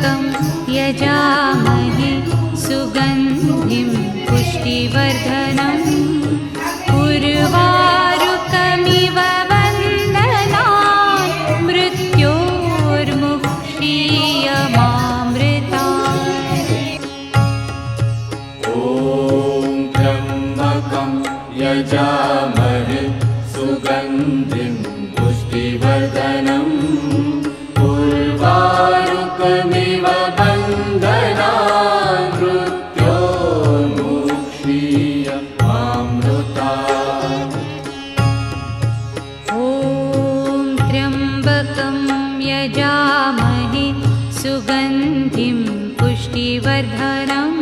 त्र्यम्बकं यजामहे सुगन्धिं पुष्टिवर्धनम् उर्वारुकमिव वन्दनात् मृत्योर्मुक्षीयमामृतात्। ॐ त्र्यम्बकं यजामहे सुगन्धिं पुष्टिवर्धनम् उर्वारुकमिव वन्दनात् मृत्योर्मुक्षीयमामृतात्। ॐ त्र्यम्बकं यजामहे सुगन्धिं पुष्टिवर्धनम्